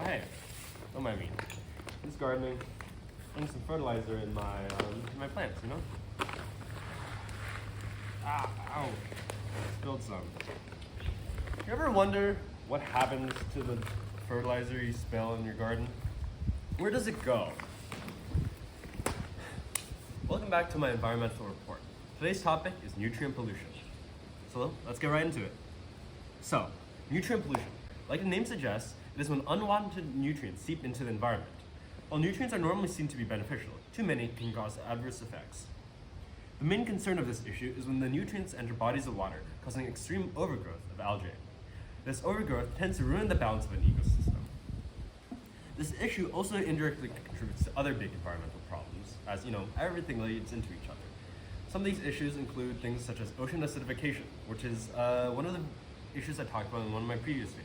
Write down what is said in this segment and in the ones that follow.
Oh, hey, don't mind me. Just gardening, putting some fertilizer in my plants, you know? Ow, spilled some. You ever wonder what happens to the fertilizer you spill in your garden? Where does it go? Welcome back to my environmental report. Today's topic is nutrient pollution. So let's get right into it. So, nutrient pollution. Like the name suggests, it is when unwanted nutrients seep into the environment. While nutrients are normally seen to be beneficial, too many can cause adverse effects. The main concern of this issue is when the nutrients enter bodies of water, causing extreme overgrowth of algae. This overgrowth tends to ruin the balance of an ecosystem. This issue also indirectly contributes to other big environmental problems, as everything leads into each other. Some of these issues include things such as ocean acidification, which is one of the issues I talked about in one of my previous videos.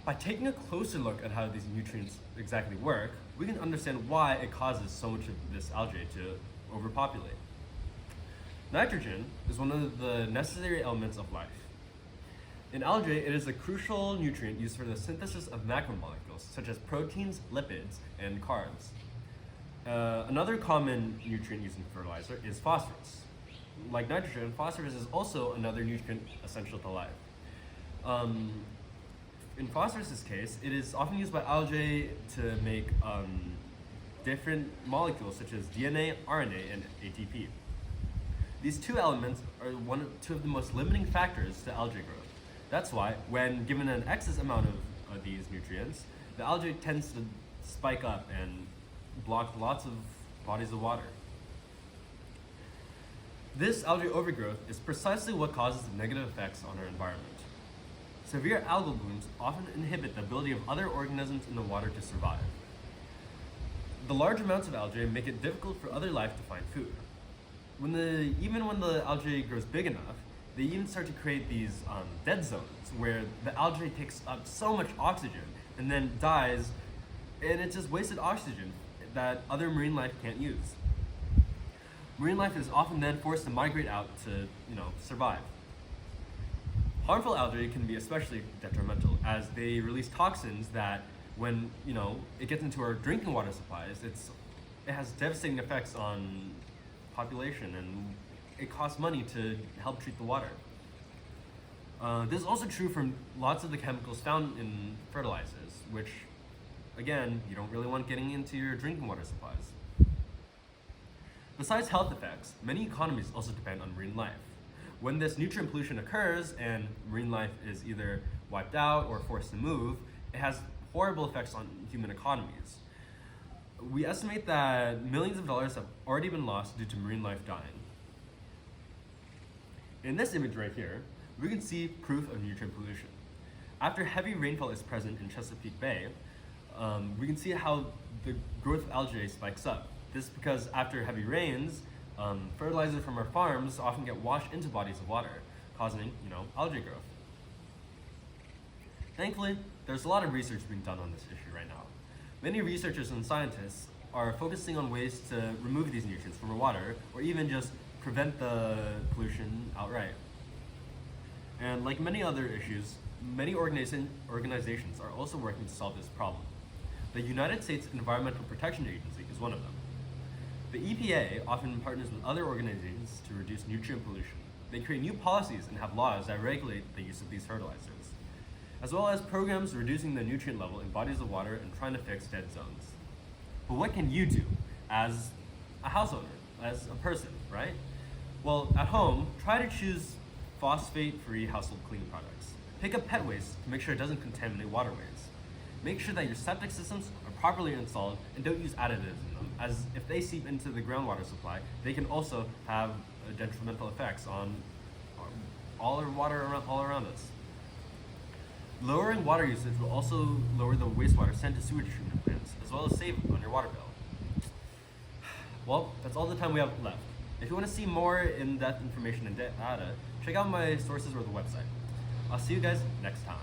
By taking a closer look at how these nutrients exactly work, we can understand why it causes so much of this algae to overpopulate. Nitrogen is one of the necessary elements of life. In algae, it is a crucial nutrient used for the synthesis of macromolecules, such as proteins, lipids, and carbs. Another common nutrient used in fertilizer is phosphorus. Like nitrogen, phosphorus is also another nutrient essential to life. In phosphorus's case, it is often used by algae to make different molecules such as DNA, RNA, and ATP. These two elements are two of the most limiting factors to algae growth. That's why, when given an excess amount of these nutrients, the algae tends to spike up and block lots of bodies of water. This algae overgrowth is precisely what causes the negative effects on our environment. Severe algal blooms often inhibit the ability of other organisms in the water to survive. The large amounts of algae make it difficult for other life to find food. Even when the algae grows big enough, they even start to create these dead zones where the algae takes up so much oxygen and then dies, and it's just wasted oxygen that other marine life can't use. Marine life is often then forced to migrate out to, survive. Harmful algae can be especially detrimental as they release toxins that when, it gets into our drinking water supplies, it has devastating effects on population, and it costs money to help treat the water. This is also true for lots of the chemicals found in fertilizers, which, again, you don't really want getting into your drinking water supplies. Besides health effects, many economies also depend on marine life. When this nutrient pollution occurs and marine life is either wiped out or forced to move, it has horrible effects on human economies. We estimate that millions of dollars have already been lost due to marine life dying. In this image right here, we can see proof of nutrient pollution. After heavy rainfall is present in Chesapeake Bay, we can see how the growth of algae spikes up. This is because after heavy rains, fertilizer from our farms often get washed into bodies of water, causing, algae growth. Thankfully, there's a lot of research being done on this issue right now. Many researchers and scientists are focusing on ways to remove these nutrients from our water, or even just prevent the pollution outright. And like many other issues, many organizations are also working to solve this problem. The United States Environmental Protection Agency is one of them. The EPA often partners with other organizations to reduce nutrient pollution. They create new policies and have laws that regulate the use of these fertilizers, as well as programs reducing the nutrient level in bodies of water and trying to fix dead zones. But what can you do as a house owner, as a person, right? Well, at home, try to choose phosphate-free household cleaning products. Pick up pet waste to make sure it doesn't contaminate waterways. Make sure that your septic systems are properly installed and don't use additives in them, as if they seep into the groundwater supply, they can also have detrimental effects on all our water all around us. Lowering water usage will also lower the wastewater sent to sewage treatment plants, as well as save on your water bill. Well, that's all the time we have left. If you want to see more in-depth information and data, check out my sources or the website. I'll see you guys next time.